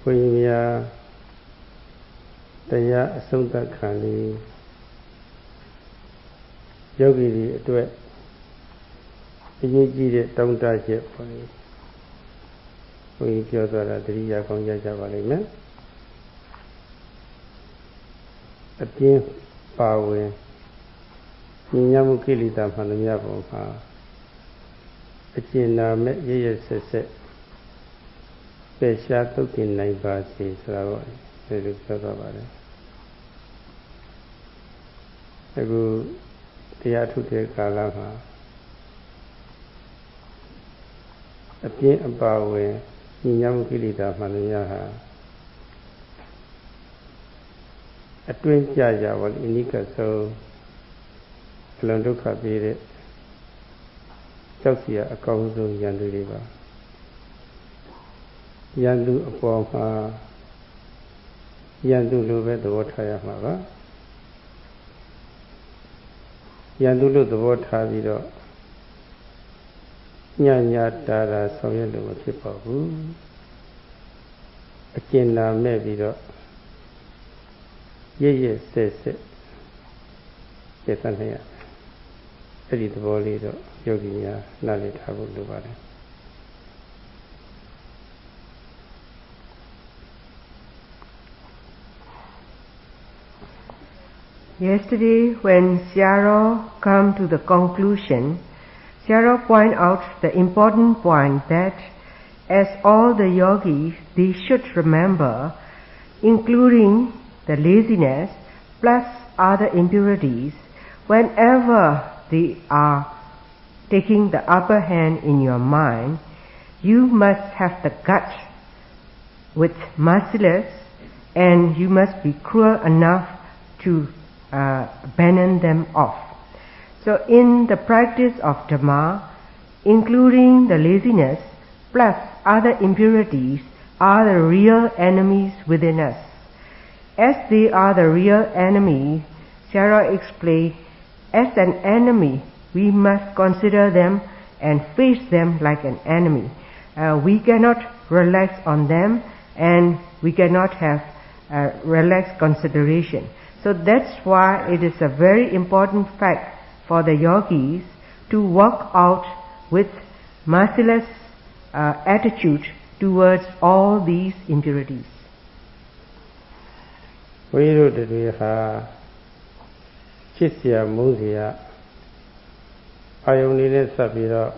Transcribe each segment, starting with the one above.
ဘုရားများတရားအဆုံးသတ်ခံလေးယောဂီတွေအတွက်အရေးကြီးတဲ့တောင်းတချက်ပေါ့လေဘုရားပြောသွားတာတတိယကောင်းကြပါလိမ့်မယ်အပြင်းပါဝင်ဉာဏ်မှုကိလေသာမှန်သမျှပေါ်မှာအကျဉ်းနာမဲ့ရရဆက်ဆက်ပယ်ရှားသုတ်တင်နိုင်ပါစေဆိုတာပေါ့ဒီလိုပြောသွားပါတယ်အခုတရားထုတဲ့ကာလမှာအပြင်းအပါဝင်ဉာဏ်မှုကိလေသာမှန်သမျှဟာအတွင်းကြကြပါလိအနိကဆုံးအလွန်ဒုက္ခပေးတဲ့ကြောက်စရာအကောင်းဆုံးရန်သူတွေပါရန်သူအပေါ်မှာရန်သူလိုပဲသဘောထားရမှာပါရန်သူလို့သဘောထားပြီးတော့ညညာတာတာဆောင်ရွက်လို့မဖြစ်ပါဘူးအကျဉ်းနာမဲ့ပြီးတော့ရရဆက်ဆက်ပြသနေရအဲ့ဒီသဘောလေးတော့ယောဂီများနားလည်ထားဖို့လိုပါတယ်Yesterday, when Siaro came to the conclusion, Siaro pointed out the important point that as all the yogis, they should remember, including the laziness plus other impurities, whenever they are taking the upper hand in your mind, you must have the gut with merciless and you must be cruel enough to abandon them off. So in the practice of Dhamma, including the laziness plus other impurities are the real enemies within us. As they are the real enemy, Sarah explained, as an enemy, we must consider them and face them like an enemy. We cannot relax on them and we cannot have relaxed consideration. So that's why it is a very important fact for the yogis to work out with merciless attitude towards all these impurities. ဘုရားတို့တွေဟာချစ်စရာမုန်းစရာအာယုန်လေးနဲ့ဆက်ပြီးတော့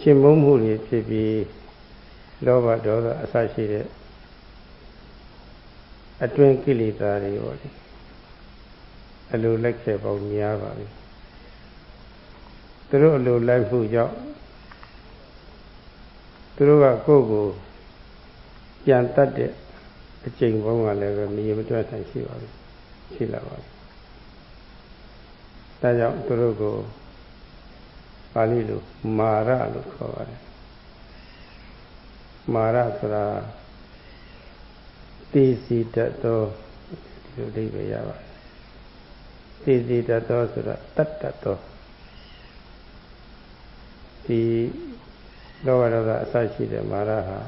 ချစ်မုန်းမှုတွေဖြစ်ပြီးလောဘဒေါသအစရှိတဲ့အတွင်းကိလေသာတွေပေါ့လေအလိုလိုက်ခဲ့ပေါင်းများပါပြီသူတို့အလိုလိုက်မှုကြောင့်သူတို့ကကိုယ့်ကိုပြန်တတ်တဲ့အကျင့်ပေါင်းကလည်းပဲမရေမတွက်ဆိုင်ရှိပါဘူးရှိလာပါပြီဒါကြောင့်သူတို့ကိုပါဠိလိုမာရလို့ခေါ်ပါတယ်မာရဆိုတာသိစီတတ်သောဒီလိုအဓိပ္ပာယ်ရပါတယ်သိစီတတ်သောဆိုတာတတ်တတ်သောဒီလောဘဒေါသအစရှိတဲ့မာရဟာ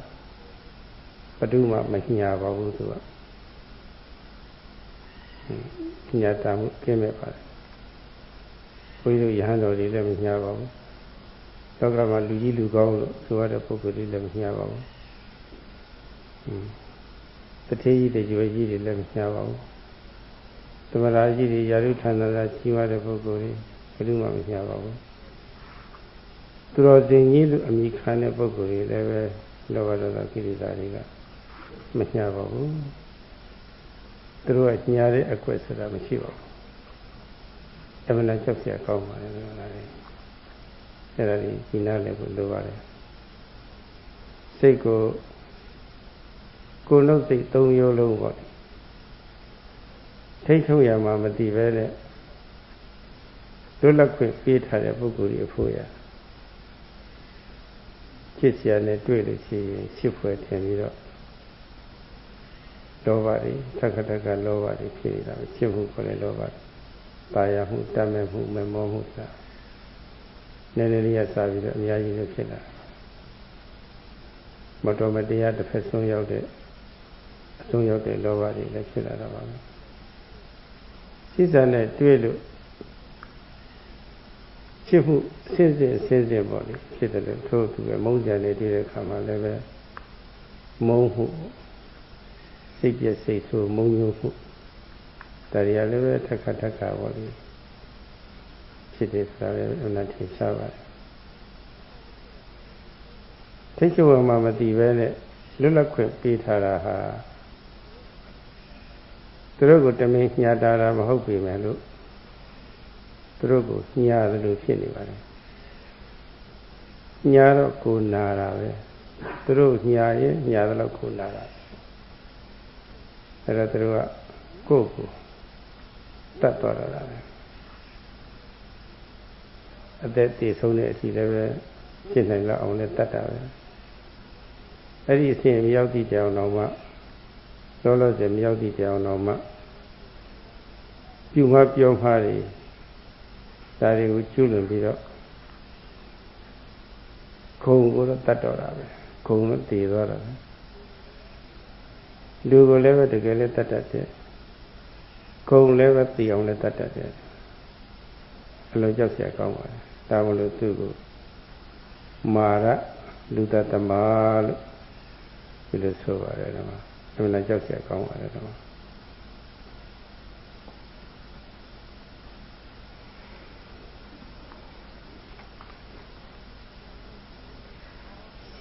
ဘယ်သူမှမညာပါဘူးသူကညာတာမှုကျင့်မဲ့ပါတယ်ဘုရားတို့ယဟန်တော်တွေလည်းမညာပါဘူးလောကမှာလူကြီးလူကောင်းလို့ဆိုရတဲ့ပုဂ္ဂိုလ်တွေလည်းမညာပါဘူးတထေးကြီးတွေကျွေးကြီးတွေလည်းမညာပါဘူးသမရာကြီးတွေယာရုဌာနသာကြီးွားတဲ့ပုဂ္ဂိုလ်တွေဘယ်သူမှမညာပါဘူးသူတော်စင်ကြီးလူအမိခံတဲ့ပုဂ္ဂိုလ်တွေလည်းပဲလောဘဒေါသကိလေသာတွေကမညာပါဘူးသူတို့ကညာတဲ့အကွက်ဆိုတာမရှိပါဘူးအမှန်တရားကြောက်เสียကောင်းပါလေလို့လားအဲ့ဒါကြီးဒီနားလည်းကိုလိုပါတယ်စိတ်ကိုယ်လုံးစိတ်သုံးမျိုးလုံးပေါ့ထိတ်ထုတ်ရမှာမသိပဲနဲ့လွတ်လပ်ခွင့်ပေးထားတဲ့ပုဂ္ဂိုလ်ကြီးအဖို့ရချစ်စရာနဲ့တွေ့လို့ရှိရင်ချစ်ဖွယ်ထင်ပြီးတော့လောဘတွေသက္ကတကလောဘတွေဖြစ်နေတာပဲချစ်မှုခေါ်တဲ့လောဘပါရမှုတတ်မဲ့မှုမမောမှုဆိုတာနည်းနည်းလေးရစပြီးတော့အများကြီးပဲဖြစ်လာ မတော်မတရားတစ်ဖက်ဆုံးရောက်တဲ့အဆုံးရောက်တဲ့လောဘတွေလည်းဖြစ်လာတာပါပဲစိတ်နဲ့တွေ့လို့ဖြစ်မှုအစစ်ပေါ့လေဖြစ်တယ်လို့ထို့သူပဲမုန်းကြတယ်တွေ့တဲ့အခါမှာလည်းပဲမုန်းမှုစိတ်ပြည့်စိတ်ဆိုးမုန်းညှို့မှုဒါတွေကလည်းပဲထက်ခါပေါ့လေဖြစ်တယ်ဆိုတာလည်းအမှန်ထင်ရှားပါတယ်ထိတ်ချုပ်မှမသိပဲနဲ့လွတ်လပ်ခွင့်ပေးထားတာဟာသူတို့ကိုတမင်ညာတာမဟုတ်ပေမဲ့လို့သူတို့ကိုညာတယ်လို့ဖြစ်နေပါတယ်ညာတော့ကိုနာတာပဲသူတို့ညာရင်ညာတယ်လို့ကိုနာတာအဲ့ဒါသူတို့ကကိုယ့်ကိုတတ်တော်တာပဲအသက်တည်ဆုံးတဲ့အထိလည်းပဲဖြစ်နိုင်လောက်အောင်လည်းတတ်တာပဲအဲ့ဒီအစဉ်မရောက်သည့်ကြောင်တော့မှလောလောဆယ်မရောက်သည့်ကြောင်တော့မှပြုမပြောမှားတွေဒါတွေကိုကျွလွန်ပြီးတော့ခုံကိုတော့တတ်တော်တာပဲခုံတော့တည်သွားတာပဲလူကိုလည်းပဲတကယ်လည်းတတ်တတ်တယ်ခုံလည်းပဲတည်အောင်လည်းတတ်တတ်တယ်အလုံးကြောက်เสียကောင်းပါတယ်ဒါမလို့သူ့ကိုမာရလူတတမလို့ဒီလိုဆိုပါတယ်ဓမ္မအမှန်ကြောက်เสียကောင်းပါတယ်ဓမ္မ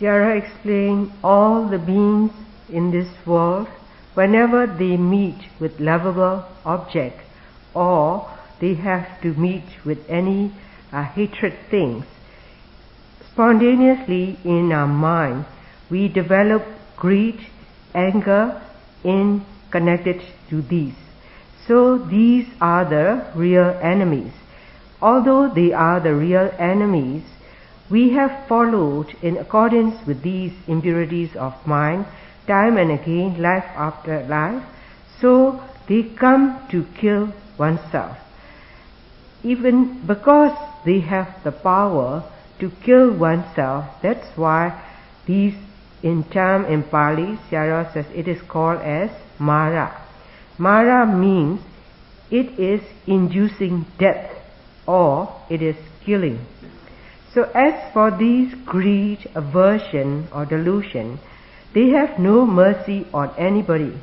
Sierra explained all the beings in this world, whenever they meet with lovable object or they have to meet with any hatred things, spontaneously in our mind we develop greed, anger in connected to these. So these are the real enemies. Although they are the real enemies, we have followed in accordance with these impurities of mind time and again, life after life, so they come to kill oneself. Even because they have the power to kill oneself, that's why these in Pali, Sierra says it is called as Mara. Mara means it is inducing death or it is killing. So as for these greed, aversion or delusion, they have no mercy on anybody,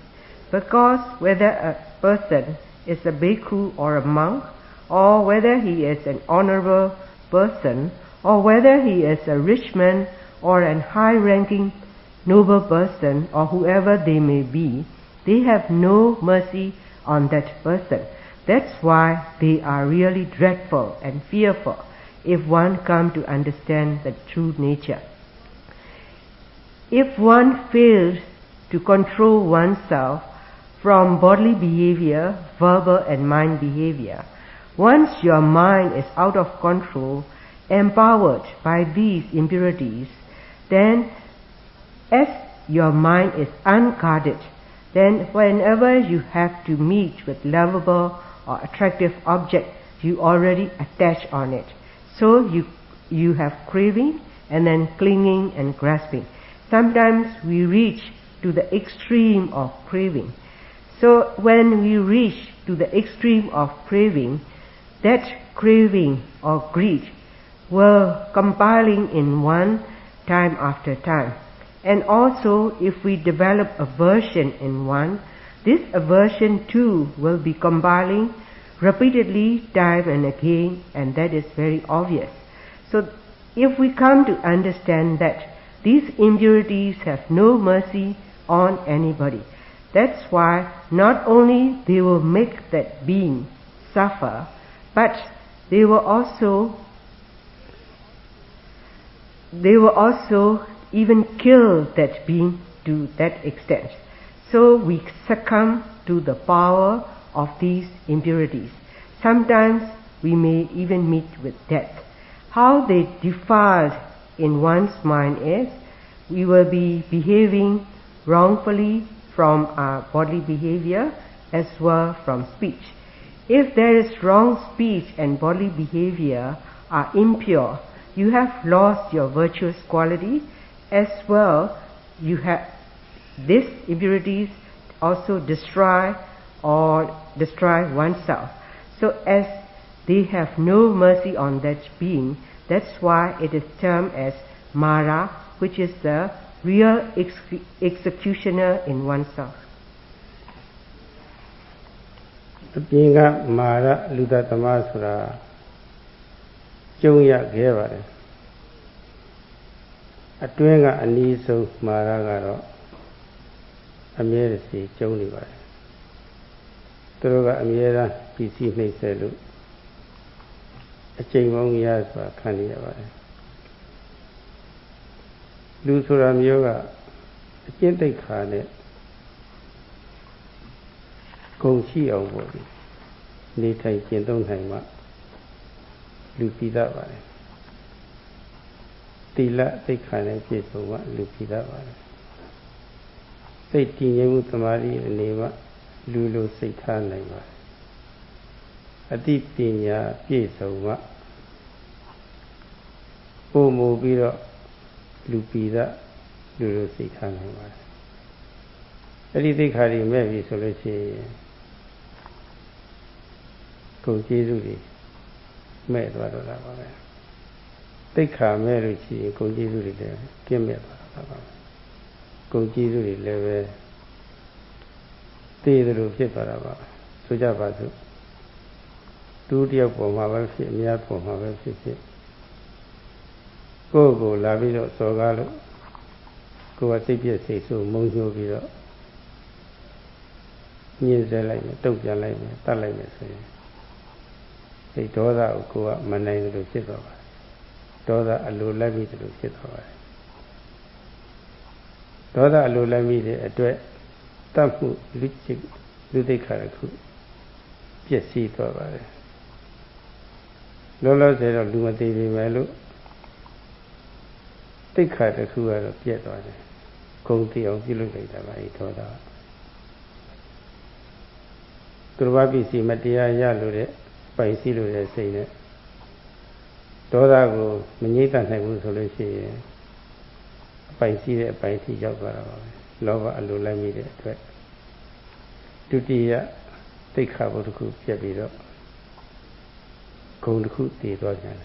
because whether a person is a bhikkhu or a monk, or whether he is an honorable person, or whether he is a rich man or an high-ranking noble person, or whoever they may be, they have no mercy on that person. That's why they are really dreadful and fearful if one come to understand the true nature. If one fails to control oneself from bodily behavior, verbal and mind behavior, once your mind is out of control, empowered by these impurities, then as your mind is unguarded, then whenever you have to meet with lovable or attractive object, you already attach on it. So you have craving and then clinging and grasping. Sometimes we reach to the extreme of craving. So when we reach to the extreme of craving, that craving or greed will compiling in one time after time. And also if we develop aversion in one, this aversion too will be compiling repeatedly time and again, and that is very obvious. So if we come to understand that these impurities have no mercy on anybody, that's why not only they will make that being suffer, but they will also even kill that being to that extent. So we succumb to the power of these impurities. Sometimes we may even meet with death. How they defiled in one's mind is, we will be behaving wrongfully from our bodily behavior as well from speech. If there is wrong speech and bodily behavior are impure, you have lost your virtuous quality as well these impurities also destroy oneself. So as they have no mercy on that being, that's why it is termed as Mara, which is the real executioner in oneself. အပြင်ကမာရလူသတ္တမဆိုတာကျုံရခဲ့ပါတယ်အတွင်းကအနည်းဆုံးမာရကတော့အမြဲတစေကျုံနေပါတယ်သူတို့ကအမြဲတမ်းပြီးစီးနှိမ့်ဆက်လို့အချိန်ပေါင်းများစွာခံနေရပါတယ်လူဆိုတာမျိုးကအကျင့်သိက္ခာနဲ့ဂုဏ်ရှိအောင်ပေါ့ဒီနေထိုင်ကျင့်သုံးနိုင်မှလူပြီးတတ်ပါတယ်သီလသိက္ခာနဲ့ပြည့်စုံမှလူပြီးတတ်ပါတယ်စိတ်တည်ငြိမ်မှုသမာဓိအနေမှလူလိုစိတ်ထားနိုင်ပါတယ်အတိပညာပြည့်စုံမှပုံမူပြီးတော့လူပြီးတတ်လူလိုစိတ်ထားနိုင်ပါတယ်အဲ့ဒီသိက္ခာတွေမဲ့ပြီဆိုလို့ရှိရင်ကိုကျေးဇူးတွေမဲ့သွားတော့တာပါပဲသိက္ခာမဲ့လို့ရှိရင်ကိုကျေးဇူးတွေလည်းပြည့်မဲ့သွားတာပါပဲကိုကျေးဇူးတွေလည်းပဲတည်တယ်လို့ဖြစ်သွားတာပါဆိုကြပါစို့သူတယောက်ပေါ်မှာပဲဖြစ်အများပေါ်မှာပဲဖြစ်ဖြစ်ကိုယ့်ကိုလာပြီးတော့စော်ကားလို့ကိုယ်ကစိတ်ပြည့်စိတ်ဆိုးမုန်းညှိုးပြီးတော့ညှင်းဆဲလိုက်မယ်တုတ်ပြန်လိုက်မယ်တတ်လိုက်မယ်ဆိုရင်စိတ်ဒေါသကိုကိုယ်ကမနိုင်တယ်လို့ဖြစ်သွားပါတယ်ဒေါသအလိုလိုက်ပြီးတယ်လို့ဖြစ်သွားပါတယ်ဒေါသအလိုလိုက်ပြီးတဲ့အတွက်တတ်မှုလူသိက္ခာတစ်ခုပျက်စီးသွားပါတယ်လောလောဆယ်တော့လူမသိပေမဲ့လို့သိက္ခာတစ်ခုကတော့ပြတ်သွားတယ်ဂုဏ်သိအောင်ပြုလုပ်လိုက်တာပါအဲဒေါသသူတော်ဘာပစ္စည်းမတရားရလို့တဲ့ပိုင်စီလို့တဲ့စိတ်နဲ့ဒေါသကိုမငြိမ့်တတ်နိုင်ဘူးဆိုလို့ရှိရင်အပိုင်စီတဲ့အပိုင်ထိရောက်သွားတာပါပဲလောဘအလိုလိုက်မိတဲ့အတွက်ဒုတိယသိက္ခာဘုတစ်ခုပြတ်ပြီးတော့ဂုဏ်တစ်ခုတည်သွားကြတယ်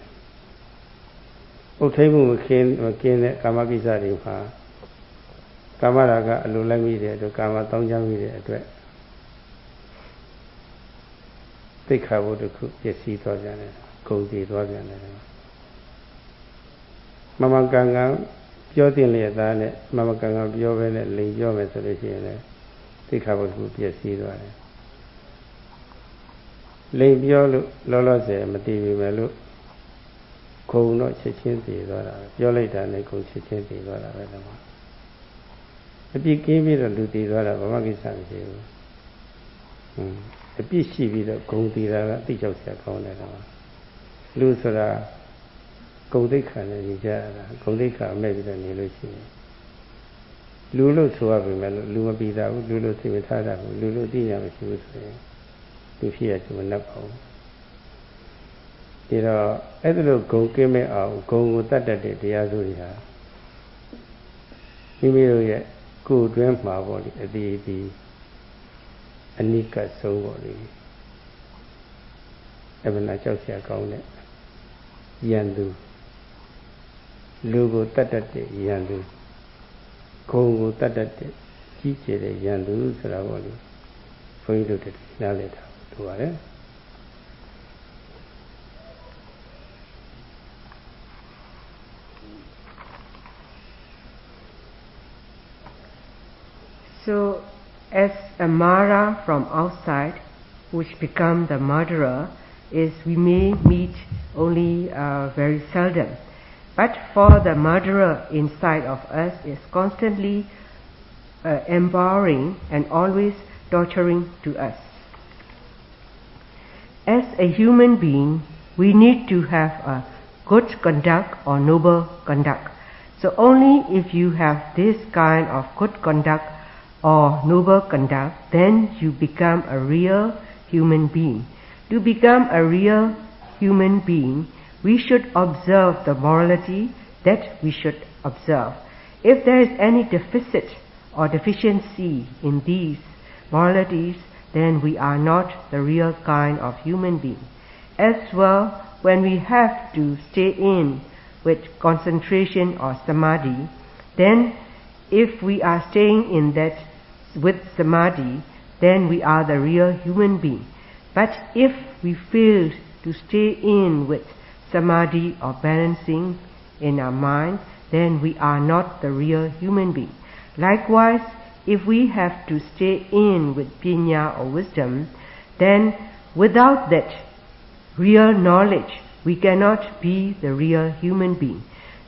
ဥထိတ်မှုမကင်းတဲ့ကာမကိစ္စတွေမှာကာမရာဂအလိုလိုက်မိတဲ့အတွက်ကာမတောင်းကြမိတဲ့အတွက်သိက္ခာဘုတစ်ခုပျက်စီးသွားကြတယ်ဂုဏ်တည်သွားကြတယ်မမကံကံပြောတင်လျက်သားနဲ့မမကံကံပြောပဲနဲ့လိန်ပြောမယ်ဆိုလို့ရှိရင်လည်းသိက္ခာဘုတစ်ခုပျက်စီးသွားတယ်လိန်ပြောလို့လောလောဆယ်မတည်ပြီမယ်လို့ဂုံတော့ချက်ချင်းတည်သွားတာပြောလိုက်တာနဲ့ဂုံချက်ချင်းတည်သွားတာပဲတော့အပြစ်ကင်းပြီးတော့လူတည်သွားတာဘာမှကိစ္စမရှိဘူးအပြစ်ရှိပြီးတော့ဂုံတည်တာကအသိကြောက်စရာကောင်းတယ်တော့လူဆိုတာဂုံသိက္ခာနဲ့နေကြရတာဂုံသိက္ခာမဲ့ပြီးတော့နေလို့ရှိရင်လူလို့ဆိုရပေမဲ့လူမပြီးတာဘူးလူလို့သိမထားတာဘူးလူလို့သိညာမရှိဘူးဆိုရင်သူဖြစ်ရသူမနှက်ပါဘူးဒီတော့အဲ့ဒါလိုဂုံကင်းမဲ့အောင်ဂုံကိုတတ်တတ်တဲ့တရားစုတွေဟာမိမိတို့ရဲ့ကိုယ်တွင်းမှာပေါ့လေအတိအကျအနိကဆုံးပေါ့လေအမှန်တရားကြောက်စရာကောင်းတဲ့ယန္တုလူကိုတတ်တတ်တဲ့ယန္တုဂုံကိုတတ်တတ်တဲ့ကြီးကျယ်တဲ့ယန္တုဆိုတာပေါ့လေဘုန်းကြီးတို့တည်းနားလည်တာတို့ပါတယ် So, as a Mara from outside, which become the murderer, is we may meet only very seldom. But for the murderer inside of us is constantly empowering and always torturing to us. As a human being, we need to have a good conduct or noble conduct. So only if you have this kind of good conduct or noble conduct, then you become a real human being. To become a real human being, we should observe the morality that we should observe. If there is any deficit or deficiency in these moralities, then we are not the real kind of human being. As well, when we have to stay in with concentration or samadhi, then if we are staying in that with samadhi, then we are the real human being. But if we fail to stay in with samadhi or balancing in our mind, then we are not the real human being. Likewise, if we have to stay in with pinya or wisdom, then without that real knowledge, we cannot be the real human being.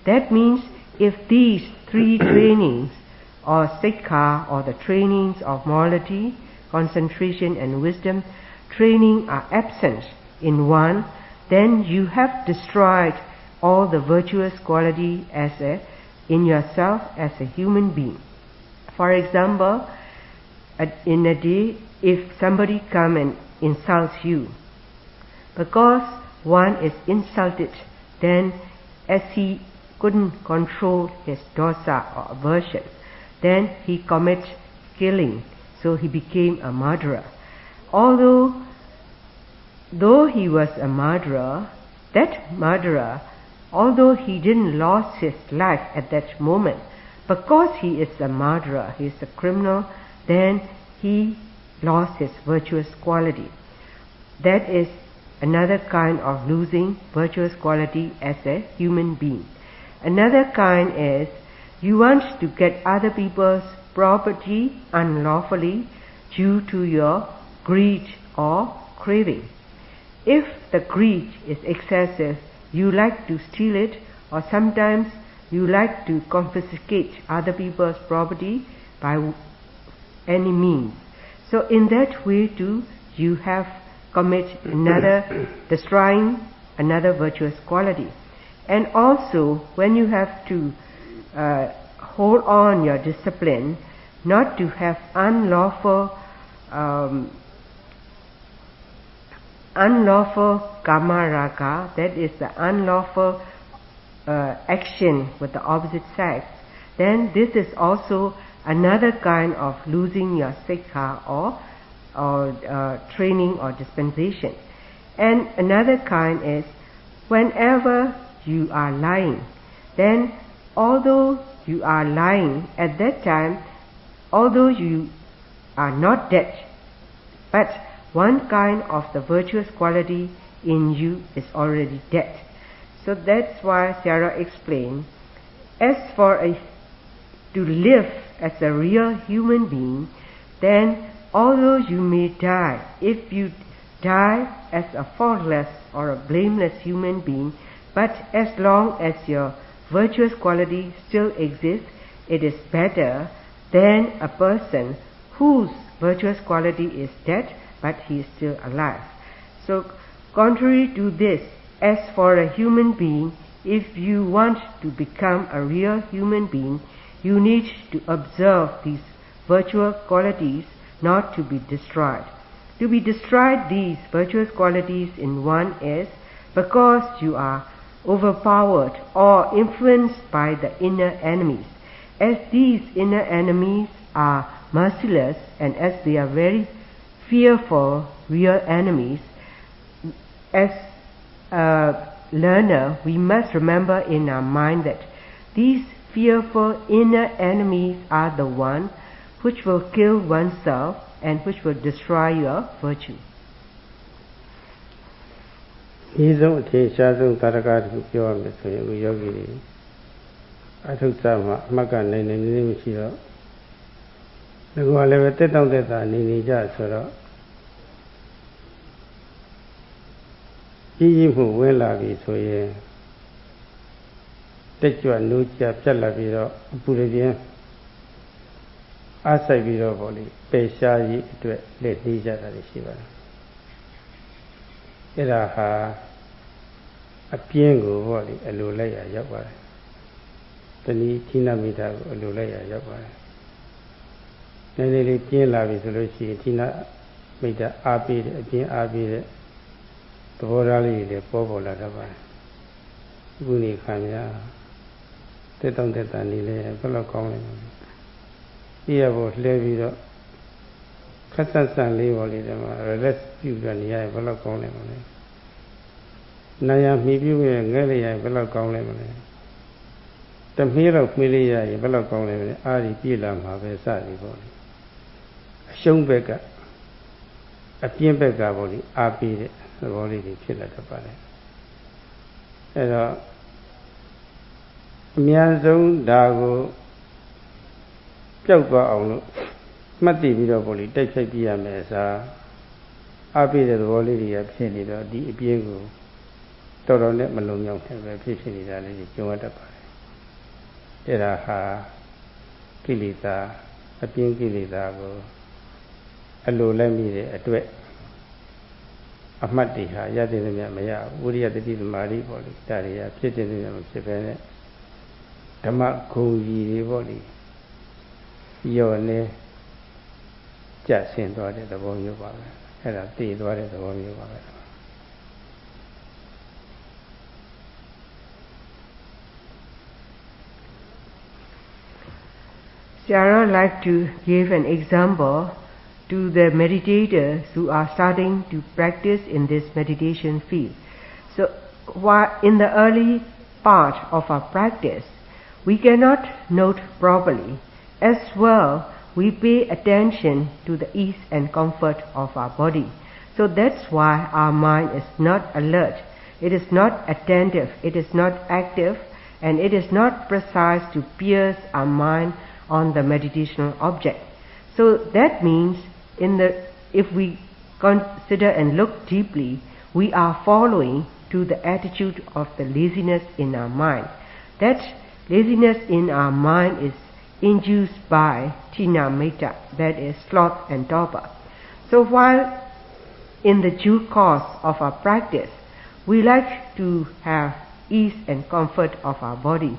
That means if these three trainings, or sikkha, or the trainings of morality, concentration and wisdom, training are absent in one, then you have destroyed all the virtuous quality in yourself as a human being. For example, in a day, if somebody come and insults you, because one is insulted, then as he couldn't control his dosa or aversion, then he commits killing, so he became a murderer. Though he was a murderer, that murderer, although he didn't lose his life at that moment, because he is a murderer, he is a criminal, then he lost his virtuous quality. That is another kind of losing virtuous quality as a human being. Another kind is you want to get other people's property unlawfully due to your greed or craving. If the greed is excessive, you like to steal it, or sometimes you like to confiscate other people's property by any means. So in that way too, you have destroying another virtuous quality. And also, when you have to hold on your discipline, not to have unlawful kama raga, that is the unlawful action with the opposite sex, then this is also another kind of losing your sikkha or training or dispensation. And another kind is whenever you are lying, then although you are lying at that time, although you are not dead, but one kind of the virtuous quality in you is already dead. So that's why Sarah explained, as for to live as a real human being, then although you may die, if you die as a faultless or a blameless human being, but as long as your virtuous quality still exists, it is better than a person whose virtuous quality is dead, but he is still alive. So, contrary to this, as for a human being, if you want to become a real human being, you need to observe these virtuous qualities not to be destroyed. To be destroyed, these virtuous qualities in one is because you are overpowered or influenced by the inner enemies. As these inner enemies are merciless and as they are very fearful real enemies, as a learner we must remember in our mind that these fearful inner enemies are the one which will kill oneself and which will destroy your virtue. ဒီဆုံးအထင်ရှားဆုံးသာရကတခုပြောရမယ်ဆိုရင်အခုယောဂီတွေအထုပ်စားမှာအမှတ်ကနိုင်နေနေမရှိတော့ဒီကလည်းပဲတက်တောင့်တက်တာနေကြဆိုတော့ကြီးမှုဝင်လာပြီဆိုရင်တက်ကြွနိုးကြပြတ်လာပြီးတော့အပူရပြင်းအားဆိုင်ပြီးတော့ပေါ့လေပယ်ရှားရေးအတွက်လက်နှီးကြတာရှိပါတယ်အဲ့ဒါဟာအပြင်းကိုပေါ့လေအလိုလိုက်ရရောက်ပါတယ်တနည်းဌိနမိတာကိုအလိုလိုက်ရရောက်ပါတယ်နည်းနည်းလေးပြင်းလာပြီဆိုလို့ရှိရင်ဌိနမိတာအားပေးတယ်အပြင်းအားပေးတဲ့သဘောထားလေးတွေပေါ်လာတတ်ပါတယ်အခုနေခံရတ တက်တောင့်တက်တာနေလေဘယ်လောက်ကောင်းလဲပြရဖို့လှဲပြီးတော့ခက်ဆက်ဆန်လေးပေါ်လေးတည်းမှာ relax ပြုပြီးနေရရင်ဘယ်လောက်ကောင်းလဲမလဲနာရမှီပြုရဲ့ငဲ့လိုက်ရရင်ဘယ်လောက်ကောင်းလဲမလဲတမီးတော့မှီလေးရရင်ဘယ်လောက်ကောင်းလဲမလဲအားဒီပြည့်လာမှာပဲစသည်ပေါ့လေအရှုံးဘက်ကအပြင်းဘက်ကပေါ့လေအားပေးတဲ့သဘောလေးတွေဖြစ်လာတတ်ပါတယ်အဲ့တော့အများဆုံးဒါကိုပျောက်သွားအောင်လို့မှတ်သိပြီးတော့ပေါ့လေတိုက်ခိုက်ပြရမယ်အစားအားပေးတဲ့သဘောလေးတွေကဖြစ်နေတော့ဒီအပြင်းကိုတော်တော်နဲ့မလုံမြောက်နိုင်ပဲဖြစ်နေတာလေးကိုကြုံရတတ်ပါတယ်အဲ့ဒါဟာကိလေသာအပြင်းကိလေသာကိုအလိုလက်မိတဲ့အတွက်အမှတ်တွေဟာရတဲ့မြတ်မရဘူးဝိရိယတတိသမာဓိပေါ့လေဒါတွေကဖြစ်တဲ့မြတ်မဖြစ်ပဲနဲ့ဓမ္မဂုဏ်ကြီးတွေပေါ့လေရော့နေကြဆင်းသွားတဲ့သဘောမျိုးပါပဲအဲ့ဒါတည်သွားတဲ့သဘောမျိုးပါပဲSarah like to give an example to the meditators who are starting to practice in this meditation field. So while in the early part of our practice, we cannot note properly. As well, we pay attention to the ease and comfort of our body. So that's why our mind is not alert, it is not attentive, it is not active, and it is not precise to pierce our mind on the meditational object. So that means if we consider and look deeply, we are following to the attitude of the laziness in our mind. That laziness in our mind is induced by tina metta, that is sloth and torpor. So while in the due course of our practice, we like to have ease and comfort of our body.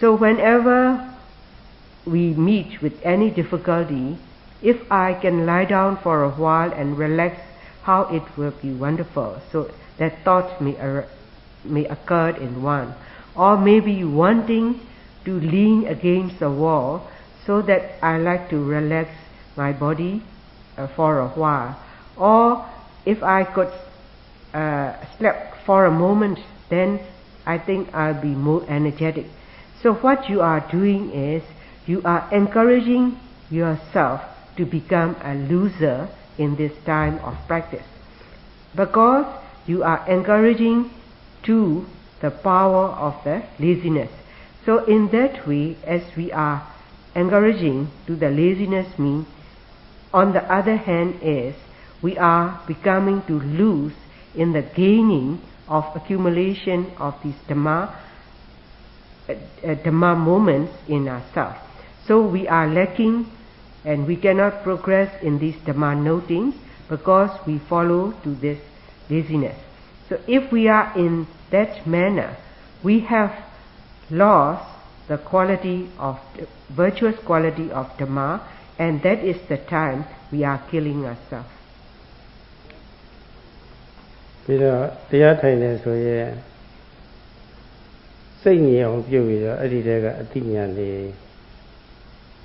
So whenever we meet with any difficulty, if I can lie down for a while and relax, how it will be wonderful. So that thought may occur in one. Or maybe wanting to lean against the wall so that I like to relax my body for a while. Or if I could sleep for a moment, then I think I'll be more energetic. So what you are doing is, you are encouraging yourself to become a loser in this time of practice, because you are encouraging to the power of the laziness. So in that way, as we are encouraging to the laziness means, on the other hand is, we are becoming to lose in the gaining of accumulation of these Dhamma moments in ourselves. So we are lacking and we cannot progress in these Dhamma notings because we follow to this laziness. So if we are in that manner, we have lost the quality of virtuous quality of Dhamma, and that is the time we are killing ourselves. ပြီးတော့တရားထိုင်နေဆိုရင်စိတ်ငြိမ်အောင်ပြုပြီးတော့အဲ့ဒီတည်းကအတိညာလေး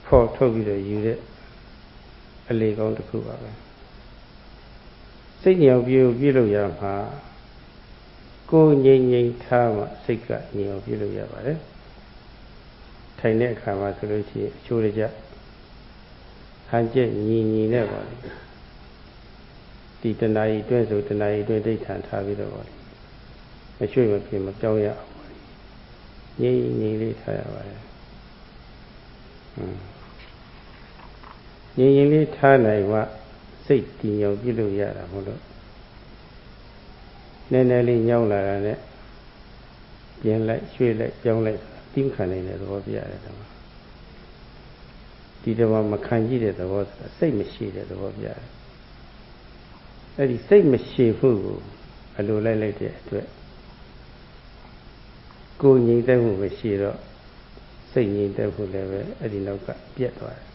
ဖော်ထုတ်ပြီးတော့ယူတဲ့အလေကောင်းတစ်ခုပါပဲစိတ်ငြိမ်အောင်ပြုလို့ရမှာကိုယ်ငြိမ်ငြိမ်ထားမှစိတ်ကငြိမ်အောင်ပြုလို့ရပါတယ်ထိုင်တဲ့အခါမှာဆိုလို့ရှိရင်အချိုးရကြဟန်ကျက်ညီညီနဲ့ပါလေဒီတဏှာကြီးတွဲဆိုတဏှာကြီးတွဲဒိဋ္ဌံထားပြီးတော့ပါလေမရွှေ့မဖြစ်မပြောင်းရအောင်ပါလေငြိမ်ငြိမ်လေးထားရပါတယ်ငြိမ်ငြိမ်လေးထားနိုင်မှစိတ်တည်ငြိမ်ပြုလို့ရတာမဟုတ်လို့နည်းနည်းလေးညောင်းလာတာနဲ့ပြင်လိုက်ရွှေ့လိုက်ပြောင်းလိုက်တိမခံနိုင်တဲ့သဘောပြရတယ်တော့ဒီတော့မခံကြည့်တဲ့သဘောဆိုတာစိတ်မရှိတဲ့သဘောပြရတယ်အဲ့ဒီစိတ်မရှိဖို့ကိုအလိုလိုက်တဲ့အတွက်ကိုယ်ငြိမ်သက်မှုမရှိတော့စိတ်ငြိမ်သက်မှုလည်းပဲအဲ့ဒီနောက်ကပြတ်သွားတယ်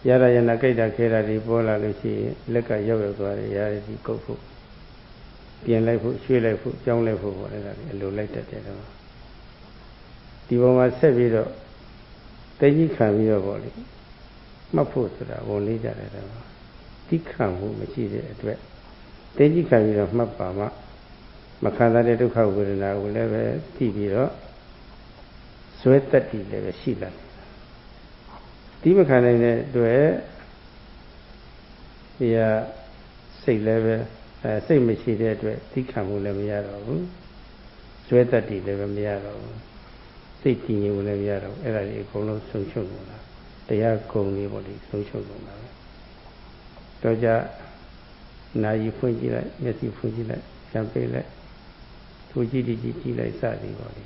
ရရရနာကြိုက်တာခဲတာဒီပေါ်လာလို့ရှိရင်လက်ကရောက်ရောက်သွားတယ်ရရဒီကုတ်ဖို့ပြင်လိုက်ဖို့ရွှေ့လိုက်ဖို့ကြောင်းလိုက်ဖို့ပေါ့အဲ့ဒါလေအလိုလိုက်တတ်တယ်တော့ဒီ ဒီပေါ်မှာဆက်ပြီးတော့သိကြီးခံပြီးတော့ပေါ့လေမှတ်ဖို့ဆိုတာဝန်လေးကြတယ်တော့တိခံမှုမရှိတဲ့အတွက်သိကြီးခံပြီးတော့မှတ်ပါမှမခံစားတဲ့ဒုက္ခဝေဒနာကိုလည်းပဲသိပြီးတော့ဇွဲတတ္တိလည်းပဲရှိလာတယ်ဒီမခံနိုင်တဲ့အတွက်ဒီဟာစိတ်လည်းပဲစိတ်မရှိတဲ့အတွက်သိခံမှုလည်းမရတော့ဘူးဇွဲတတ္တိလည်းပဲမရတော့ဘူးစိတ်ကြည်ငြိမ်မှုလည်းမရတော့ဘူးအဲ့ဒါကြီးအကုန်လုံးဆုံးရှုံးကုန်တာတရားဂုံလေးပေါ့လေဆုံးရှုံးကုန်တာပဲတော့ကြနာယီဖွင့်ကြည့်လိုက်မျက်စိဖွင့်ကြည့်လိုက်ကြံပေးလိုက်သူကြည့်ကြည့်လိုက်စသည်ပေါ့လေ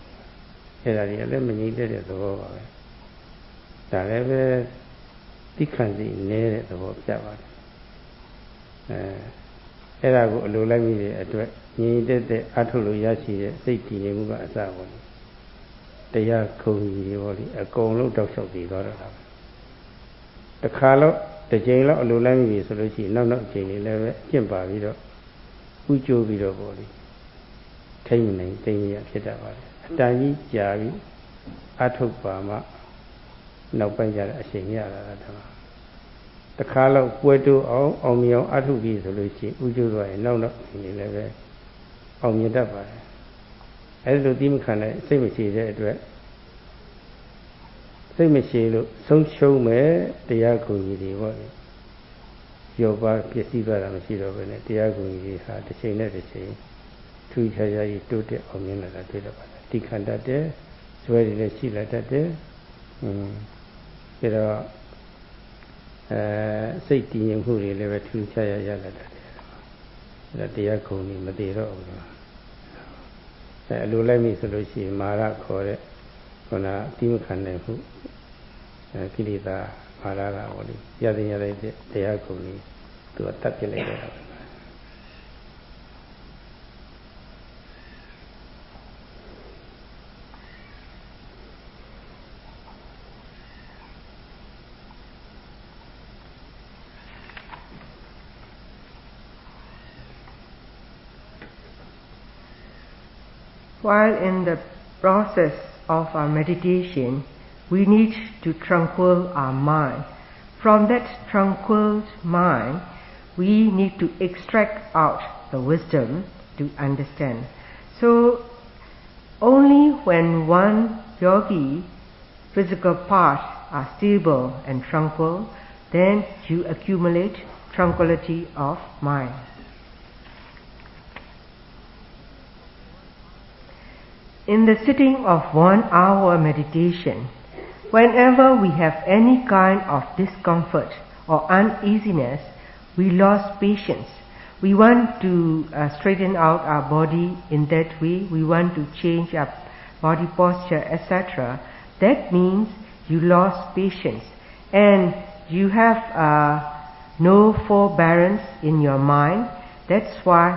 အဲ့ဒါကြီးလည်းမငြိမ့်တဲ့သဘောပါပဲဒါလည်းပဲသိခံစီနေတဲ့သဘောပြပါတယ်အဲ့ဒါကိုအလိုလိုက်မိတဲ့အတွက်ငြိမ်တဲ့အထုလို့ရရှိတဲ့စိတ်တည်ငြိမ်မှုကအစပေါ့လေတရားခုံကြီးပေါ့လေအကုန်လုံးတောက်လျှောက်ပြီးသွားတော့တာတခါတော့တစ်ချိန်လောက်အလိုလိုက်မိပြီဆိုလို့ရှိရင်နောက်အချိန်လေးလည်းပဲကျင့်ပါပြီးတော့ဥကျိုးပြီးတော့ပေါ့လေထိမ့်နိုင်သိရဖြစ်တတ်ပါတယ်အတန်ကြီးကြာပြီးအထုပါမှနောက်ပိုင်းကျတဲ့အချိန်ရလာတာဒါတခါတော့ပွဲတိုးအောင်မြောင်အထုပြီးဆိုလို့ရှိရင်ဥကျိုးသွားရင်နောက်အချိန်လေးလည်းပဲအောင်မြင်တတ်ပါတယ်အဲ့လိုသိမခံတဲ့စိတ်မရှိတဲ့အတွက်စိတ်မရှိလို့ဆုံးရှုံးမဲ့တရားဂုဏ်ကြီးတွေပေါ့လေရောပါပစ္စည်းသွားတာမရှိတော့ဘဲနဲ့တရားဂုဏ်ကြီးတွေဟာတစ်ချိန်နဲ့တစ်ချိန်ထူးခြားခြားကြီးတိုးတက်အောင်မြင်လာတာတွေ့ရပါတယ်တိခန္တတ်တဲ့ဇွဲတွေလည်းရှိလာတတ်တယ်ပြီးတော့စိတ်တည်ငြိမ်မှုတွေလည်းပဲထူးခြားရလာတတ်တယ်အဲ့ဒါတရားဂုဏ်ကြီးမသေးတော့ဘူးအလိုလိုက်မိဆိုလို့ရှိရင်မာရခေါ်တဲ့ခုနအတိမခံနိုင်မှုကိလေသာမာရကဟောလေရတဲ့တရားကုန်ကြီးသူကတတ်ပြလိုက်တယ် While in the process of our meditation, we need to tranquil our mind. From that tranquil mind, we need to extract out the wisdom to understand. So, only when one yogi physical parts are stable and tranquil, then you accumulate tranquility of mind. In the sitting of 1 hour meditation, whenever we have any kind of discomfort or uneasiness, we lost patience. We want to straighten out our body in that way, we want to change our body posture, etc. That means you lost patience and you have no forbearance in your mind. That's why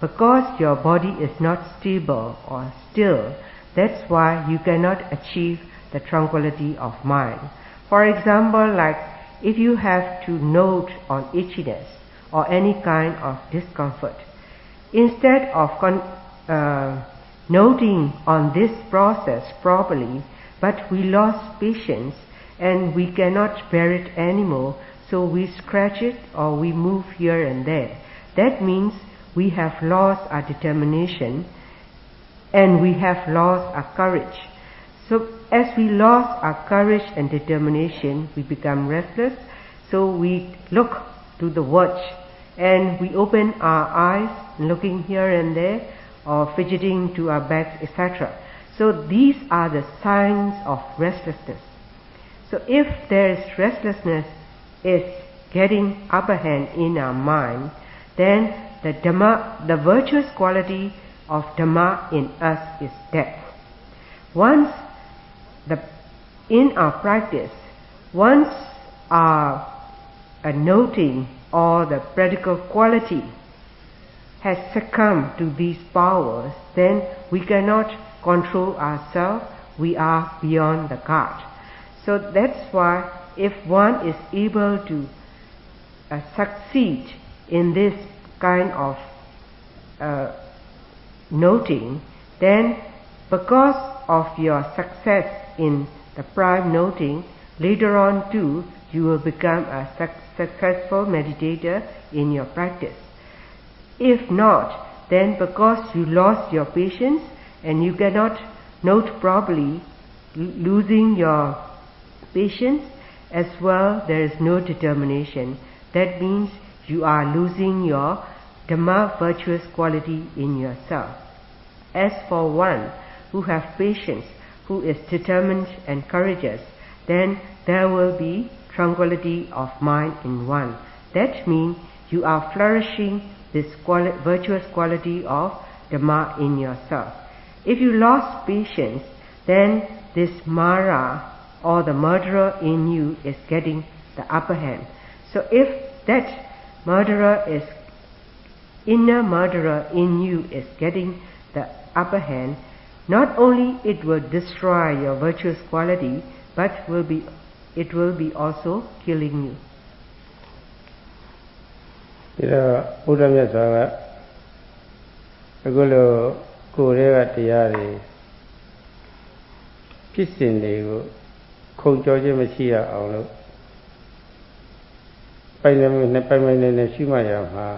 because your body is not stable or still, that's why you cannot achieve the tranquility of mind. For example, like if you have to note on itchiness or any kind of discomfort, instead of noting on this process properly, but we lost patience and we cannot bear it anymore, so we scratch it or we move here and there. That means we have lost our determination and we have lost our courage. So as we lost our courage and determination, we become restless, so we look to the watch and we open our eyes looking here and there or fidgeting to our backs, etc. So these are the signs of restlessness. So if there is restlessness is getting upper hand in our mind, then the Dhamma, the virtuous quality of Dhamma in us is dead. Once in our practice, once our noting or the practical quality has succumbed to these powers, then we cannot control ourselves, we are beyond the guard. So that's why if one is able to succeed in this kind of noting, then because of your success in the prime noting, later on too, you will become a successful meditator in your practice. If not, then because you lost your patience and you cannot note properly, losing your patience as well, there is no determination. That means you are losing your Dhamma virtuous quality in yourself. As for one who has patience, who is determined and courageous, then there will be tranquility of mind in one. That means you are flourishing this virtuous quality of Dhamma in yourself. If you lost patience, then this Mara or the murderer in you is getting the upper hand. So if that inner murderer in you is getting the upper hand, not only it will destroy your virtuous quality, but it will be also killing you. ဒါဘုရားမြတ်စွာကအခုလိုကိုယ်ရဲ့တရားတွေဖြစ်စဉ်တွေကိုခုံကြောခြင်းမရှိရအောင်လို့ပိုင်နေရှိမှရမှာ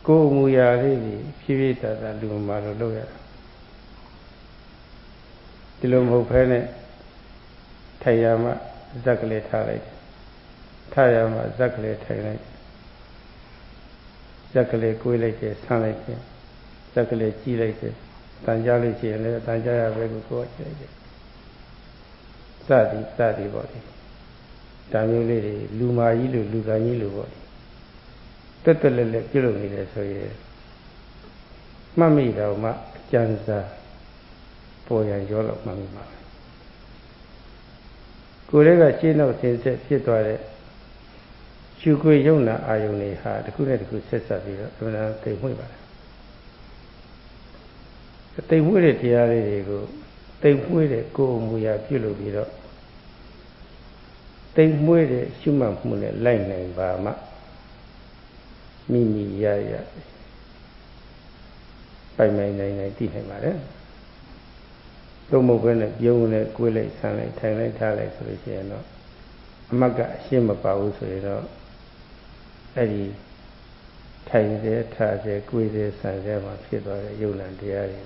ကိုယ်မူရာလေးကြီးဖြည်းဖြည်းသာသာလူမှာလို့လုပ်ရတာဒီလိုမဟုတ်ဘဲနဲ့ထိုင်ရမှဇက်ကလေးထားလိုက်ထားရမှဇက်ကလေးထိုင်လိုက်ဇက်ကလေးကိုယ်လိုက်တယ်ဆန်းလိုက်တယ်ဇက်ကလေးကြီးလိုက်တယ်တန်ကြလို့ရှိရင်လည်းတန်ကြရပဲကိုယ်ကြည့်လိုက်တယ်စသည်ပေါ့လေဒါမျိုးလေးတွေလူမာကြီးလူကံကြီးလူပေါ့လေတက်တက်လက်လက်ပြုလုပ်နေတယ်ဆိုရင်မှတ်မိတော့မှအကျဉ်းစားပေါ်ရန်ရောလို့မှတ်မိပါကိုယ်တွေကရှင်းတော့သင်ဆက်ဖြစ်သွားတဲ့ရှုခွေယုံနာအာယုန်တွေဟာတစ်ခုနဲ့တစ်ခုဆက်ဆက်ပြီးတော့အမှန်တရားသိမ့်မွေ့ပါတယ်သိမ့်မွေ့တဲ့တရားလေးတွေကိုသိမ့်မွေ့တဲ့ကိုယ်မူရာပြုလုပ်ပြီးတော့သိမ့်မွေ့တဲ့ရှုမှတ်မှုနဲ့လိုက်နိုင်ပါမှမိမိရပိုင်နိုင်သိနိုင်ပါတယ်သို့မဟုတ်ဘဲနဲ့ပြုံးနဲ့ကိုယ်လိုက်ဆန်းလိုက်ထိုင်လိုက်ထားလိုက်ဆိုလို့ရှိရင်တော့အမတ်ကအရှင်းမပါဘူးဆိုရင်တော့အဲ့ဒီထိုင်စေထားစေကိုယ်စေဆန်းစေမှာဖြစ်သွားတဲ့ယုံနာတရားတွေ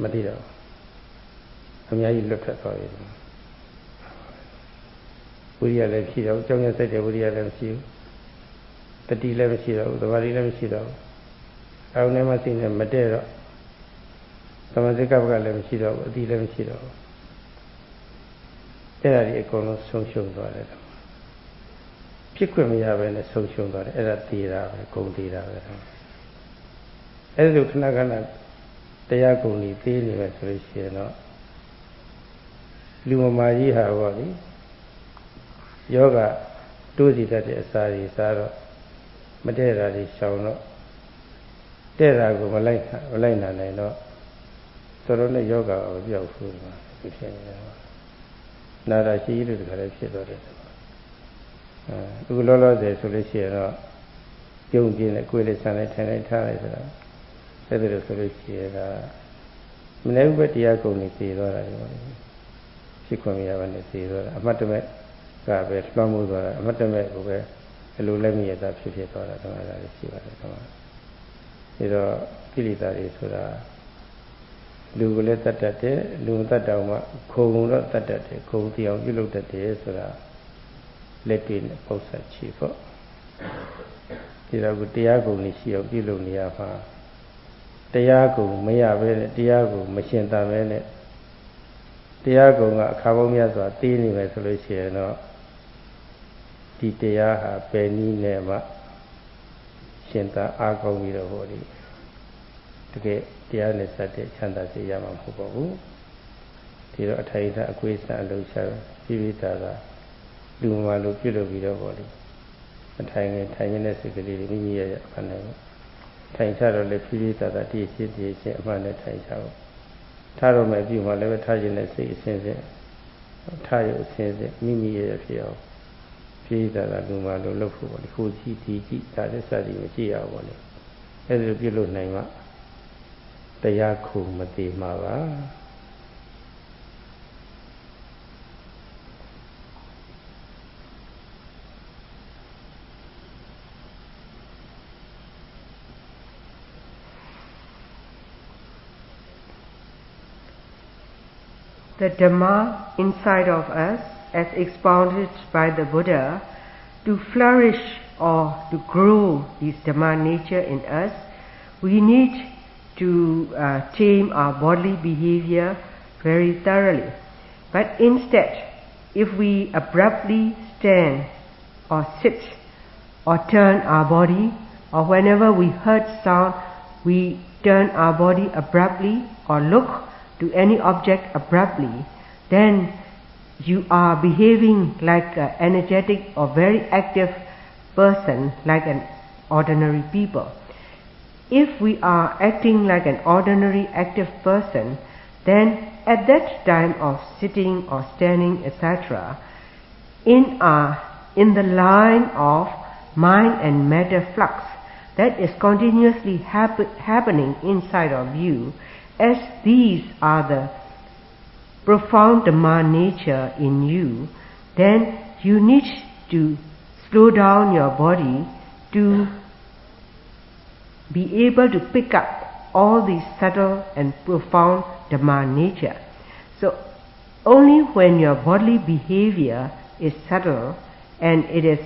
မသိတော့အများကြီးလွတ်ထွက်သွားပြီဝိရိယလည်းရှိတော့ကြောင်းရစိတ်တဲ့ဝိရိယလည်းမရှိဘူးတတိလည်းမရှိတော့ဘူးသမာဓိလည်းမရှိတော့ဘူးအောင်းထဲမှာစိတ်နဲ့မတည့်တော့သမစိတ်ကပ္ပကလည်းမရှိတော့ဘူးအတိလည်းမရှိတော့ဘူးအဲ့ဒါဒီအကုန်လုံးဆုံးရှုံးသွားတယ်ဖြစ်ခွင့်မရဘဲနဲ့ဆုံးရှုံးသွားတယ်အဲ့ဒါသေတာပဲဂုံသေးတာပဲအဲ့ဒါခဏခဏတရားဂုံကြီးသေးနေပဲဆိုလို့ရှိရင်တော့လူမမာကြီးဟာဘောလေယောဂတိုးစီတတ်တဲ့အစာတွေစားတော့မတည့်တာတွေရှောင်တော့တဲ့တာကိုမလိုက်နိုင်တော့ဆိုတော့နဲ့ယောဂကိုပြောက်ဘူးမှာဖြစ်နေတယ်နာတာရှိလို့တခါလည်းဖြစ်တော့တယ်အခုလောလောဆယ်ဆိုလို့ရှိရင်တော့ပြုံးပြင်းနဲ့ကိုယ်လေးဆန်လိုက်ထိုင်လိုက်ထားလိုက်ဆိုတော့အဲ့ဒါလို့ဆိုလို့ရှိရင်ကမနေ့ကတရားကုန်နေသိသွားတာဒီမှာဖြစ်ခွင့်မရဘဲနဲ့သိသွားတာအမှတ်တမဲ့ကပဲလွှမ်းမိုးသွားတာအမှတ်တမဲ့ကိုပဲအလိုလည်းမရတာဖြစ်သွားတာတမန်တော်ရှိပါတယ်တမန်ဒါတော့ကိလေသာတွေဆိုတာလူကိုလည်းတတ်တတ်တယ်လူတတ်တောင်မှခုံတော့တတ်တတ်တယ်ခုံတရားပြုလုပ်တတ်တယ်ဆိုတာလက်တွေ့နဲ့ပု္ပ္ပချီပေါ့ဒီတော့ကိုတရားကုန်နေရှိအောင်ပြုလုပ်နေရမှာတရားကုန်မရပဲနဲ့တရားကိုမရှင်းတမ်းပဲနဲ့တရားကုန်ကအခါပေါင်းများစွာသိနေမယ်ဆိုလို့ရှိရင်တော့ဒီတရားဟာပယ်နည်းနဲ့မှရှင်းတမ်းအားကောင်းပြီးတော့ဟောဒီတကယ်တရားနဲ့စတဲ့ချမ်းသာစေရမှာမဟုတ်ပါဘူးဒီတော့အထိုင်အကွေးစံအလုံးရှာပြိပိတာကလူမှလိုပြုလုပ်ပြီးတော့ဟောဒီအထိုင်ထိုင်နေတဲ့စိတ်ကလေးတွေမိမိရဲ့အမှန်နဲ့ထိုင်ချတော့လေပြိပိတာတည်းရှိသေးချင်းအမှန်နဲ့ထိုင်ချတော့ထားတော့မယ်ပြုမှလည်းပဲထားခြင်းနဲ့စိတ်အစဉ်စဉ်ထားရအစဉ်စဉ်မိမိရဲ့ဖြစ်အောင်ပြိပိတာလူမှလိုလုပ်ဖို့ပေါ့ဒီခုကြည့်ဒီကြည့်ဒါလည်းစသည်မကြည့်ရဘူးပေါ့လေအဲ့ဒါပြုလုပ်နိုင်မှ တရားခုမသိမှာပါ The Dhamma inside of us, as expounded by the Buddha, to flourish or to grow this Dhamma nature in us, we need to tame our bodily behavior very thoroughly. But instead, if we abruptly stand or sit or turn our body, or whenever we heard sound, we turn our body abruptly or look to any object abruptly, then you are behaving like an energetic or very active person, like an ordinary people. If we are acting like an ordinary active person, then at that time of sitting or standing, etc., in the line of mind and matter flux that is continuously happening inside of you, as these are the profound Dhamma nature in you, then you need to slow down your body to be able to pick up all these subtle and profound Dhamma nature. So only when your bodily behavior is subtle and it is,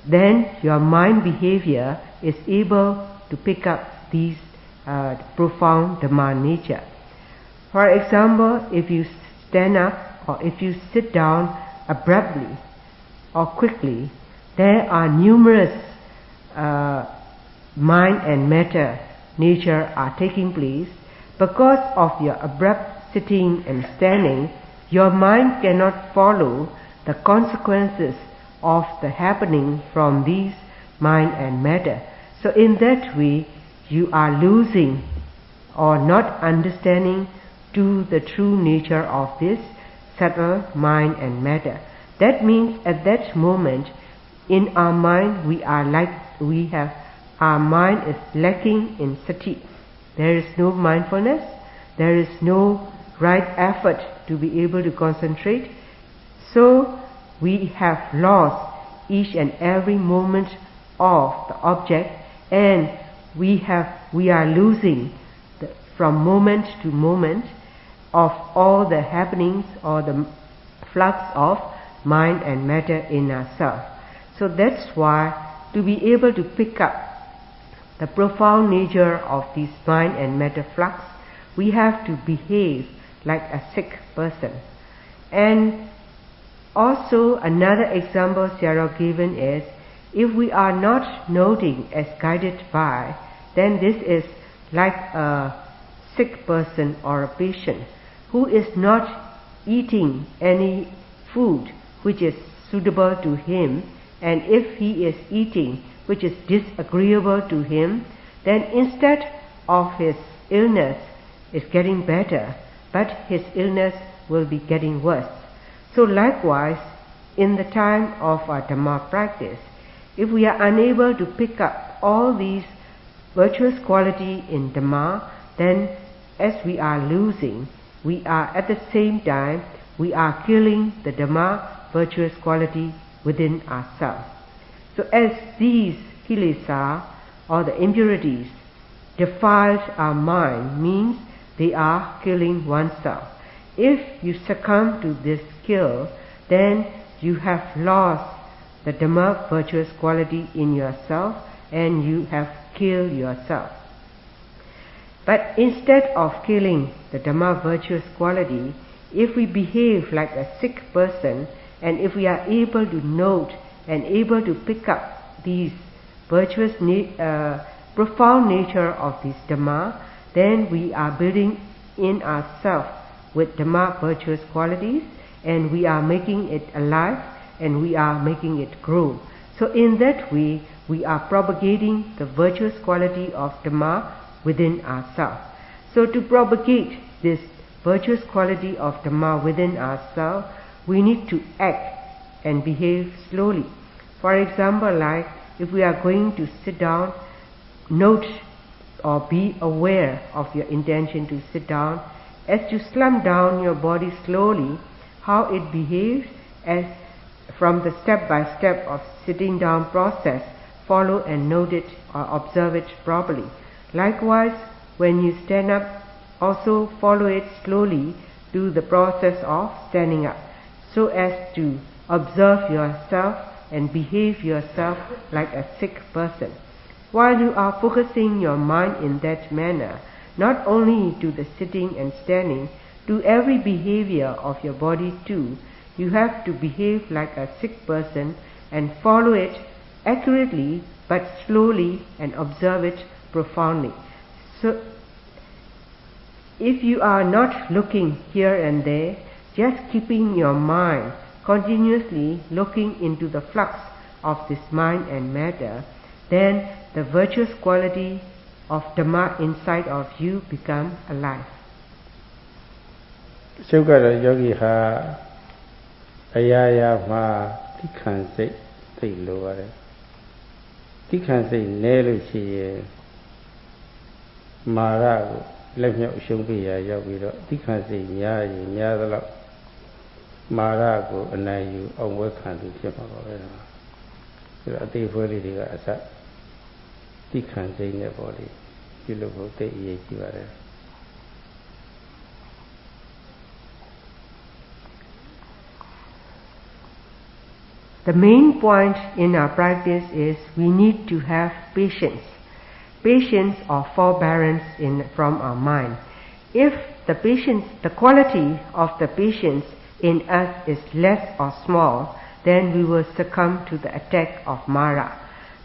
then your mind behavior is able to pick up these profound Dhamma nature. For example, if you stand up or if you sit down abruptly or quickly, there are numerous mind and matter nature are taking place. Because of your abrupt sitting and standing, your mind cannot follow the consequences of the happening from these mind and matter. So in that way, you are losing or not understanding to the true nature of this subtle mind and matter. That means at that moment, in our mind, our mind is lacking in sati. There is no mindfulness, there is no right effort to be able to concentrate. So we have lost each and every moment of the object, and we are losing from moment to moment of all the happenings or the flux of mind and matter in ourselves. So that's why to be able to pick up the profound nature of this mind and matter flux, we have to behave like a sick person. And also another example Sayadaw given is, if we are not noting as guided by, then this is like a sick person or a patient who is not eating any food which is suitable to him, and if he is eating which is disagreeable to him, then instead of his illness is getting better, but his illness will be getting worse. So likewise, in the time of our Dhamma practice, if we are unable to pick up all these virtuous qualities in Dhamma, then as we are losing, we are at the same time, we are killing the Dhamma virtuous quality within ourselves. So as these kilesa or the impurities defile our mind, means they are killing oneself. If you succumb to this kill, then you have lost the Dhamma virtuous quality in yourself and you have killed yourself. But instead of killing the Dhamma virtuous quality, if we behave like a sick person, and if we are able to note and able to pick up these virtuous, profound nature of this Dhamma, then we are building in ourselves with Dhamma virtuous qualities, and we are making it alive, and we are making it grow. So in that way, we are propagating the virtuous quality of Dhamma within ourselves. So to propagate this virtuous quality of Dhamma within ourselves, we need to act and behave slowly. For example, like if we are going to sit down, note or be aware of your intention to sit down. As you slump down your body slowly, how it behaves as from the step-by-step of sitting down process, follow and note it or observe it properly. Likewise, when you stand up, also follow it slowly, do the process of standing up, so as to observe yourself and behave yourself like a sick person. While you are focusing your mind in that manner, not only to the sitting and standing, to every behavior of your body too, you have to behave like a sick person and follow it accurately but slowly and observe it profoundly. So, if you are not looking here and there, just keeping your mind continuously looking into the flux of this mind and matter, then the virtuous quality of Dhamma inside of you become alive. ရှုပ်ကတော့ယောဂီဟာအရာရာမှာတိခံစိတ်သိလိုပါတယ်တိခံစိတ်နဲလို့ရှိရင်မာရကိုလက်မြောက်အရှုံးပေးရာရောက်ပြီးတော့တိခံစိတ်များရင်များသလောက်မာရကိုအနိုင်ယူအောင်ဝဲခံသူဖြစ်မှာပါပဲ။ဒါတော့အသေးဖွဲလေးတွေကအစတိခံစိတ်နဲ့ပေါ့လေပြုလုပ်ဖို့သိအရေးကြီးပါတယ်။ The main point in our practice is we need to have patience. Patience or forbearance from our mind. If the quality of the patience in us is less or small, then we will succumb to the attack of Mara.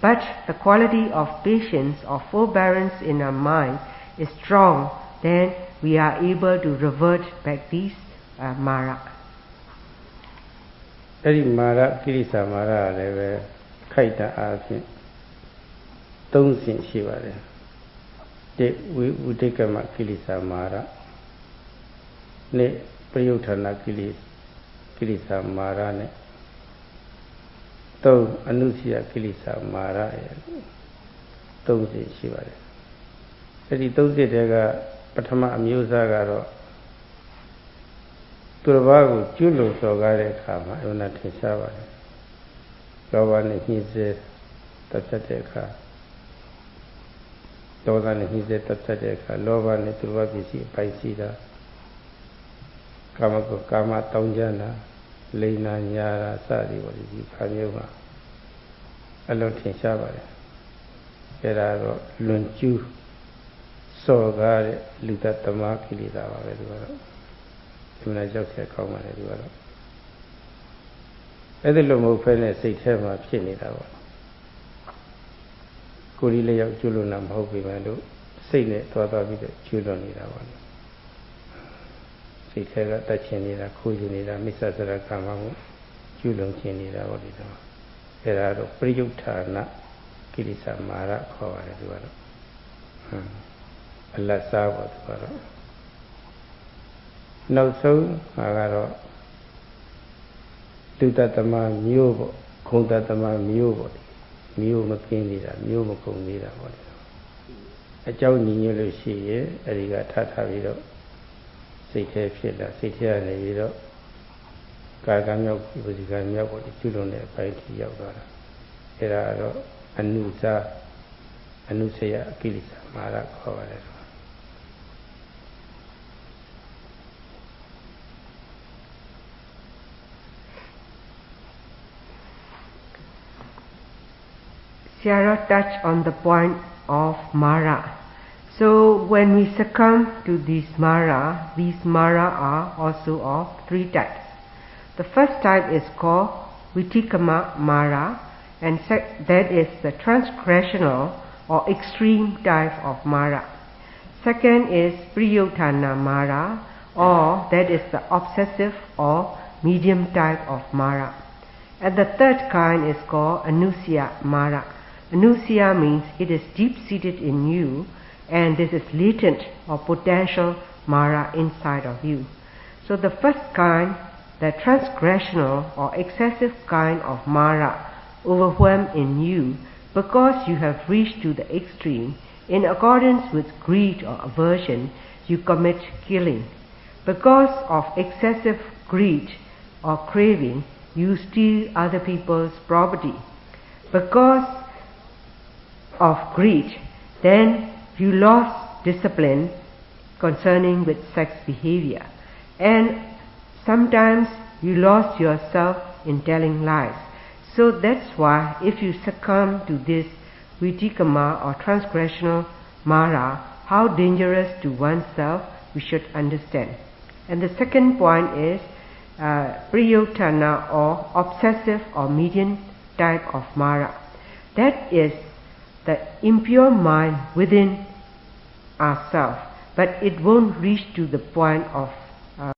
But the quality of patience or forbearance in our mind is strong, then we are able to revert back these Mara. အဲ့ဒီမာရကိရိစာမာရလည်းပဲခိုက်တာအားဖြင့်သုံးဆင့်ရှိပါတယ်တိဝိဥဒိကမကိရိစာမာရနဲ့ပရိယုဌာဏကိရိစာမာရနဲ့သုံးအနုစီယကိရိစာမာရရဲ့သုံးဆင့်ရှိပါတယ်အဲ့ဒီသုံးဆင့်တည်းကပထမအမျိုးအစားကတော့သူတစ်ပါးကိုကျွလွန်စော်ကားတဲ့အခါမှာအမှန်ထင်ရှားပါတယ်လောဘနဲ့ညှိစေတပ်ဖြတ်တဲ့အခါဒေါသနဲ့ညှိစေတပ်ဖြတ်တဲ့အခါလောဘနဲ့သူတစ်ပါးပစ္စည်းအပိုင်ရှိတာကာမတောင်းကြတာလိန်နာညာတာစသည်ပေါ့ဒီခါမျိုးမှာအလုံးထင်ရှားပါတယ်အဲ့ဒါတော့လွန်ကျူးစော်ကားတဲ့လူတ္တသမကိလေသာပါပဲဒီကတော့ဒီမှာကြောက်ဆက်ကောင်းပါလေဒီကတော့အဲ့ဒီလိုမဟုတ်ဖဲနဲ့စိတ်ထဲမှာဖြစ်နေတာပေါ့ကိုယ်ဒီလည်းရောက်ကျွလွန်တာမဟုတ်ပေမဲ့လို့စိတ်နဲ့သွားပြီးတော့ကျွလွန်နေတာပေါ့စိတ်ထဲကတတ်ချင်နေတာခိုးချင်နေတာမစ္ဆစရကမ္မမှုကျွလွန်ချင်နေတာပေါ့ဒီတော့အဲ့ဒါတော့ပရိယုဌာဏကိရိစာမာရခေါ်ပါတယ်ဒီကတော့အလတ်စားပေါ့ဒီကတော့နောက်ဆုံးမှာကတော့လူတ္တသမမျိုးပေါ့ခုံတ္တသမမျိုးပေါ့မျိုးမကင်းနေတာမျိုးမကုန်နေတာပေါ့အကြောင်းညီညွတ်လို့ရှိရင်အဲဒီကထပြီးတော့စိတ်ထဲဖြစ်လာစိတ်ထဲကနေပြီးတော့ကာကမြောက်ဝစီကမြောက်ပေါ့ကျွလွန်တဲ့အပိုင်းထိရောက်သွားတာအဲဒါကတော့အနုစယအကိလေသာမာရခေါ်ပါတယ်Sierra touched on the point of Mara. So when we succumb to these Mara are also of three types. The first type is called Vitikama Mara, and that is the transgressional or extreme type of Mara. Second is Priyotana Mara, or that is the obsessive or medium type of Mara. And the third kind is called Anusya Mara. Anusya means it is deep-seated in you, and this is latent or potential Mara inside of you. So the first kind, the transgressional or excessive kind of Mara overwhelm in you because you have reached to the extreme, In accordance with greed or aversion, you commit killing. Because of excessive greed or craving, you steal other people's property. Because of greed, then you lost discipline concerning with sex behavior. And sometimes you lost yourself in telling lies. So that's why if you succumb to this vitikama or transgressional mara, how dangerous to oneself we should understand. And the second point is priyotana or obsessive or median type of mara. That is the impure mind within ourselves, but it won't reach to the point of